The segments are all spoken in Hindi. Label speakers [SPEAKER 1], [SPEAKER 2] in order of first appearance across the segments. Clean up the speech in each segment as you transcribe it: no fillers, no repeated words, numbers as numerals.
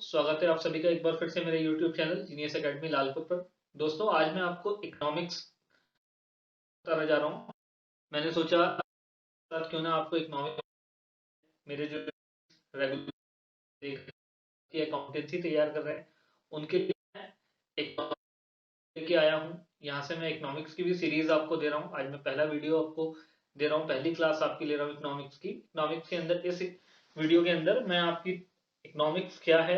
[SPEAKER 1] स्वागत है आप सभी का एक बार फिर से मेरे YouTube channel genius academy Lalpur पर। दोस्तों, आज मैं आपको इकोनॉमिक्स बताने जा रहा हूँ। मैंने सोचा क्यों ना आपको इकोनॉमिक्स, मेरे जो रेगुलर की अकाउंटेंसी तैयार कर रहे हैं उनके लिए मैं इकोनॉमिक्स लेके आया हूँ। यहाँ से मैं इकोनॉमिक्स की भी सीरीज आपको दे रहा हूँ। आज मैं पहला वीडियो आपको दे रहा हूँ, पहली क्लास आपकी ले रहा हूँ इकोनॉमिक्स की। इकोनॉमिक्स के अंदर इस वीडियो के अंदर मैं आपकी इकोनॉमिक्स क्या है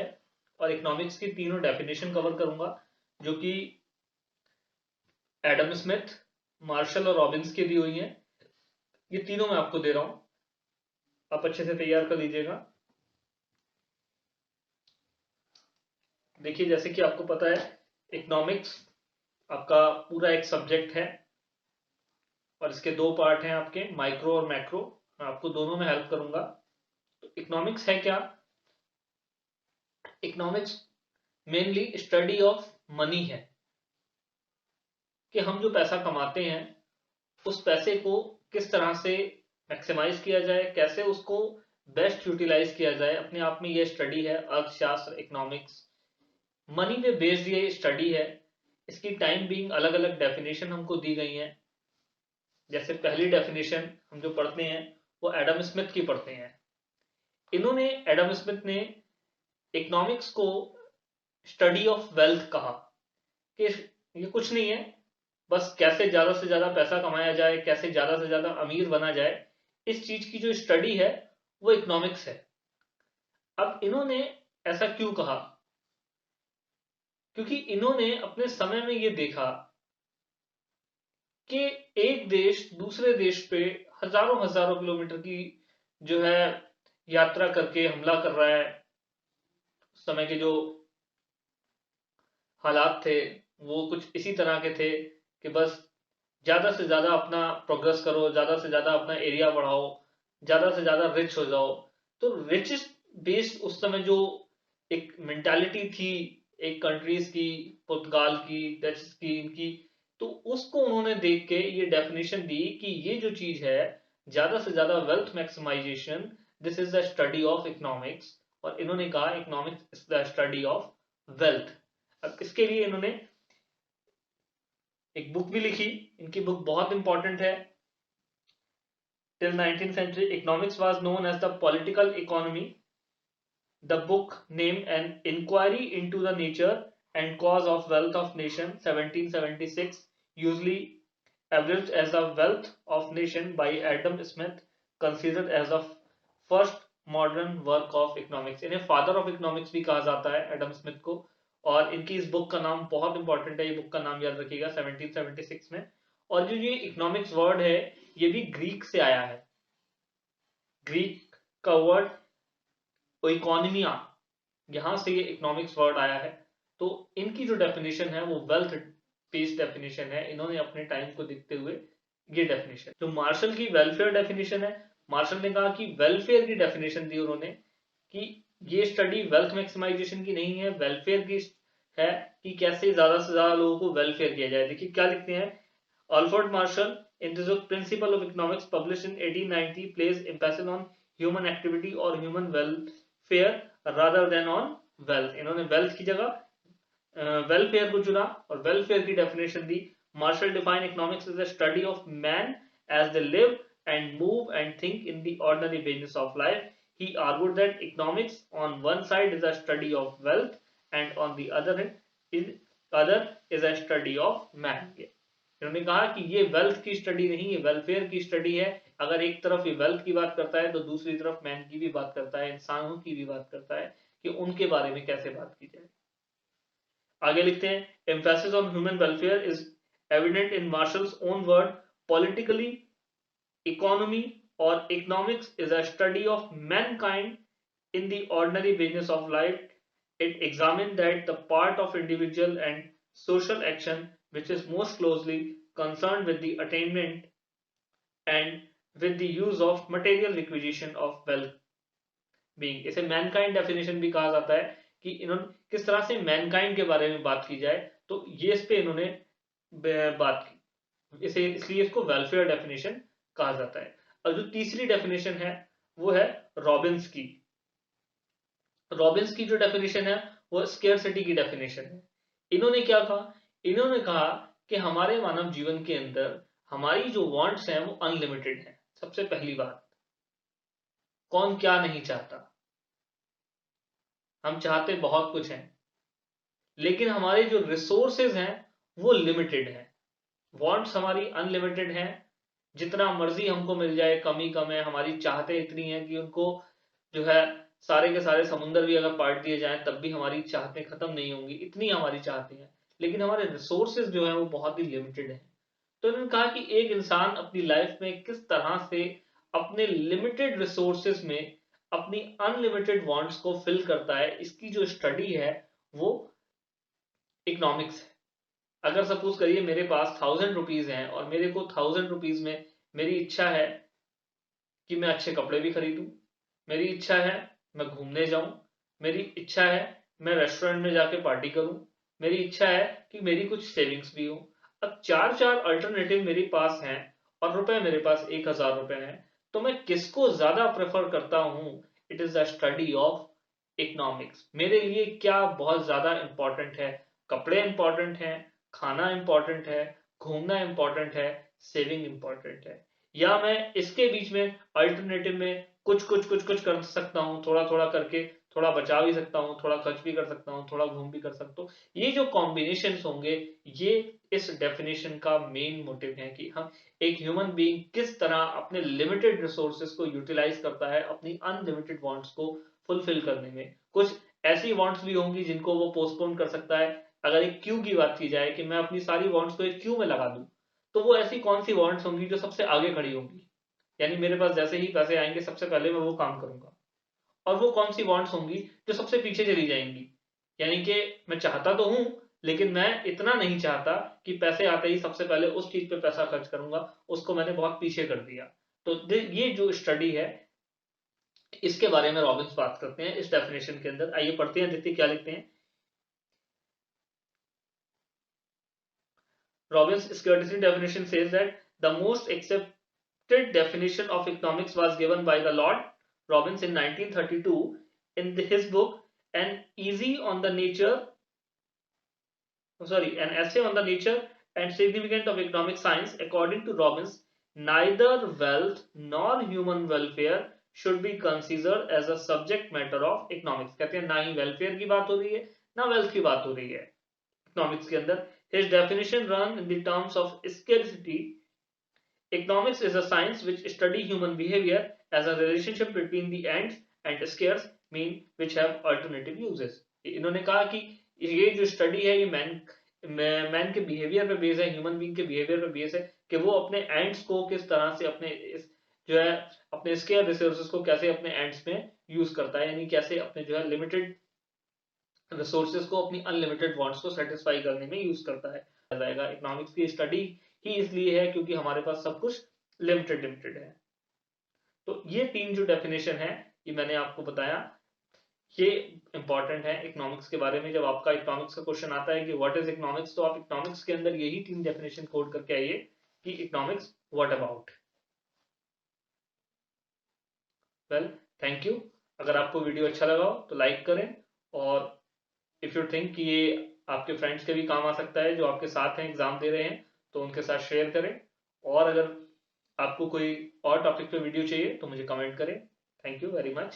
[SPEAKER 1] और इकोनॉमिक्स की तीनों डेफिनेशन कवर करूंगा, जो कि एडम स्मिथ, मार्शल और रॉबिन्स की दी हुई हैं। ये तीनों मैं आपको दे रहा हूं, आप अच्छे से तैयार कर लीजिएगा। देखिए, जैसे कि आपको पता है, इकोनॉमिक्स आपका पूरा एक सब्जेक्ट है और इसके दो पार्ट हैं आपके, माइक्रो और मैक्रो। मैं आपको दोनों में हेल्प करूंगा। तो इकोनॉमिक्स है क्या? Economics mainly study of money है, कि हम जो पैसा कमाते हैं उस पैसे को किस तरह से मैक्सिमाइज किया जाए, कैसे उसको बेस्ट यूटिलाइज किया जाए। अपने आप में यह स्टडी है अर्थशास्त्र, इकोनॉमिक्स। मनी पे बेस्ड ये स्टडी है। इसकी टाइम बीइंग अलग अलग डेफिनेशन हमको दी गई हैं। जैसे पहली डेफिनेशन हम जो पढ़ते हैं वो एडम स्मिथ की पढ़ते हैं। इन्होंने, एडम स्मिथ ने इकोनॉमिक्स को स्टडी ऑफ वेल्थ कहा, कि ये कुछ नहीं है, बस कैसे ज्यादा से ज्यादा पैसा कमाया जाए, कैसे ज्यादा से ज्यादा अमीर बना जाए, इस चीज की जो स्टडी है वो इकोनॉमिक्स है। अब इन्होंने ऐसा क्यों कहा? क्योंकि इन्होंने अपने समय में ये देखा कि एक देश दूसरे देश पे हजारों हजारों किलोमीटर की जो है यात्रा करके हमला कर रहा है। उस समय के जो हालात थे वो कुछ इसी तरह के थे कि बस ज्यादा से ज्यादा अपना प्रोग्रेस करो, ज्यादा से ज्यादा अपना एरिया बढ़ाओ, ज्यादा से ज्यादा रिच हो जाओ। तो रिचेस्ट बेस्ड उस समय जो एक मेंटालिटी थी एक कंट्रीज की, पुर्तगाल की, डच की, इनकी, तो उसको उन्होंने देख के ये डेफिनेशन दी कि ये जो चीज है, ज्यादा से ज्यादा wealth maximisation, this is the study of economics. और इन्होंने कहा economics is the study of wealth. अब इसके लिए इन्होंने एक बुक भी लिखी। इनकी बुक बहुत इंपॉर्टेंट है। Till 19th century, economics was known as the political economy. The book named An Inquiry into the Nature and Cause of Wealth of Nation, 1776, usually averaged as the Wealth of Nation by Adam Smith, considered as the first modern work of economics. इन्हें फादर ऑफ इकोनॉमिक्स भी कहा जाता है, एडम स्मिथ को। और इनकी इस बुक का नाम बहुत इंपॉर्टेंट है, ये बुक का नाम याद रखिएगा, 1776 में। और जो ये इकोनॉमिक्स वर्ड है ये भी ग्रीक से आया है। ग्रीक का वर्ड इकोनॉमिया, यहां से ये इकोनॉमिक्स वर्ड आया है। तो इनकी जो डेफिनेशन है वो वेल्थ बेस्ड डेफिनेशन है। इन्होंने अपने टाइम को देखते हुए ये डेफिनेशन, जो मार्शल की वेलफेयर डेफिनेशन है, मार्शल ने कहा कि वेलफेयर की डेफिनेशन दी उन्होंने, कि ये स्टडी वेल्थ मैक्सिमाइजेशन की नहीं है, वेलफेयर की है, कि कैसे ज्यादा से ज्यादा लोगों को वेलफेयर किया जाए। देखिए क्या लिखते हैं Alfred Marshall in the book Principle of Economics published in 1890 plays emphasis on human activity or human welfare rather than on wealth. इन्होंने wealth की जगह welfare को चुना और welfare की definition the. Marshall defined economics as a study of man as they live and move and think in the ordinary business of life. He argued that economics on one side is a study of wealth and on the other is a study of man. उन्होंने कहा कि ये वेल्थ की स्टडी नहीं, ये वेलफेयर की स्टडी है। अगर एक तरफ ये वेल्थ की बात करता है तो दूसरी तरफ मैन की भी बात करता है, इंसानों की भी बात करता है, कि उनके बारे में कैसे बात की जाए। आगे लिखते हैं emphasis on human welfare is evident in Marshall's own word, politically economy और economics is a study of mankind in the ordinary business of life. It examined that the part of individual and social action which is most closely concerned with the attainment and with the use of material requisition of well being. इसे मैनकाइंड डेफिनेशन भी कहा जाता है, कि इन्होंने किस तरह से मैनकाइंड के बारे में बात की जाए। तो ये इस पे इन्होंने बात की, इसे इसलिए इसको वेलफेयर डेफिनेशन कहा जाता है। और जो तीसरी डेफिनेशन है वो है रॉबिन्स की। रॉबिन्स की जो डेफिनेशन है वो स्केर्सिटी की डेफिनेशन है। इन्होंने क्या कहा? इन्होंने कहा कि हमारे मानव जीवन के अंदर हमारी जो वांट्स हैं वो अनलिमिटेड हैं। सबसे पहली बात, कौन क्या नहीं चाहता? हम चाहते बहुत कुछ हैं, लेकिन हमारे जो रिसोर्सेज हैं वो लिमिटेड हैं। वांट्स हमारी अनलिमिटेड हैं, जितना मर्जी हमको मिल जाए कम ही कम है। हमारी चाहते इतनी हैं कि उनको जो है सारे के सारे समुंदर भी अगर पाट दिए जाएं तब भी हमारी चाहते खत्म नहीं होंगी, इतनी हमारी चाहते हैं। लेकिन हमारे रिसोर्सेज जो है वो बहुत ही लिमिटेड हैं। तो इन्होंने कहा कि एक इंसान अपनी लाइफ में किस तरह से अपने लिमिटेड रिसोर्सेज में अपनी अनलिमिटेड वांट्स को फिल करता है, इसकी जो स्टडी है वो इकोनॉमिक्स है। अगर सपोज करिए मेरे पास 1000 रुपीज हैं और मेरे को 1000 रुपीज में मेरी इच्छा है कि मैं अच्छे कपड़े भी खरीदूं, मेरी इच्छा है मैं घूमने जाऊं, मेरी इच्छा है मैं रेस्टोरेंट में जाके पार्टी करूं, मेरी इच्छा है कि मेरी कुछ सेविंग्स भी हो। अब चार चार अल्टरनेटिव मेरे पास हैं और रुपए मेरे पास 1000 रुपए हैं, तो मैं किसको ज्यादा प्रेफर करता हूं? It is the study of economics. मेरे लिए क्या बहुत ज्यादा इंपॉर्टेंट है? कपड़े इंपॉर्टेंट हैं, खाना इंपॉर्टेंट है, घूमना इंपॉर्टेंट है, सेविंग इंपॉर्टेंट है, या मैं इसके बीच में अल्टरनेटिव में कुछ कर सकता हूं, थोड़ा थोड़ा करके थोड़ा बचा भी सकता हूं, थोड़ा खर्च भी कर सकता हूं, थोड़ा घूम भी कर सकता हूं। ये जो कॉम्बिनेशन होंगे, ये इस डेफिनेशन का मेन मोटिव है कि हम एक ह्यूमन बीइंग किस तरह अपने लिमिटेड रिसोर्सेज को यूटिलाइज करता है अपनी अनलिमिटेड वांट्स को फुलफिल करने में। कुछ ऐसी वांट्स भी होंगी जिनको वो पोस्टपोन कर सकता है। अगर एक क्यू की बात की जाए कि मैं अपनी सारी वांट्स को एक क्यू में लगा दूं, तो वो ऐसी कौन सी वांट्स होंगी जो सबसे आगे खड़ी होंगी? यानी मेरे पास जैसे ही पैसे आएंगे सबसे पहले मैं वो काम करूंगा। और वो कौन सी वांट्स होंगी जो सबसे पीछे चली जाएंगी? यानी कि मैं चाहता तो हूं, लेकिन मैं इतना नहीं चाहता कि पैसे आते ही सबसे पहले उस चीज पे पैसा खर्च करूंगा, उसको मैंने बहुत पीछे कर दिया। तो ये जो स्टडी है, इसके बारे में रॉबिन्स बात करते हैं इस डेफिनेशन के अंदर। आइए पढ़ते हैं, देखते क्या लिखते हैं। Robbins' scarcity definition says that the most accepted definition of economics was given by the Lord Robbins in 1932 in his book An Easy on the Nature, an essay on the nature and significance of economic science. According to Robbins, neither wealth nor human welfare should be considered as a subject matter of economics. कहते हैं ना ही वेलफेयर की बात हो रही है ना वेल्थ की बात हो रही है इकोनॉमिक्स के अंदर। His definition run in the terms of scarcity. Economics is a science which study human behavior as a relationship between the ends and scarce mean which have alternative uses. इन्होंने कहा कि ये जो स्टडी है ये मैन के बिहेवियर पे बेस है, ह्यूमन बीइंग के बिहेवियर पे बेस है कि वो अपने एंड्स को किस तरह से अपने जो है अपने स्केयर रिसोर्सेज को कैसे अपने एंड्स में यूज करता है, यानी कैसे अपने जो है लिमिटेड रिसोर्सेज को अपनी अनलिमिटेड वांट्स को सेटिस्फाई करने में यूज करता है। जाएगा इकोनॉमिक्स की स्टडी ही इसलिए है क्योंकि हमारे पास सब कुछ लिमिटेड है। तो ये तीन जो डेफिनेशन है ये मैंने आपको बताया, ये इंपॉर्टेंट है इकोनॉमिक्स के बारे में। जब आपका इकोनॉमिक्स का क्वेश्चन आता है कि व्हाट इज इकोनॉमिक्स, तो आप इकोनॉमिक्स के अंदर यही तीन डेफिनेशन कोड करके आइए कि economics what about. Well, thank you. अगर आपको वीडियो अच्छा लगा हो तो लाइक करें, और इफ यू थिंक कि ये आपके फ्रेंड्स के भी काम आ सकता है जो आपके साथ हैं एग्जाम दे रहे हैं, तो उनके साथ शेयर करें। और अगर आपको कोई और टॉपिक पे वीडियो चाहिए तो मुझे कमेंट करें। Thank you very much.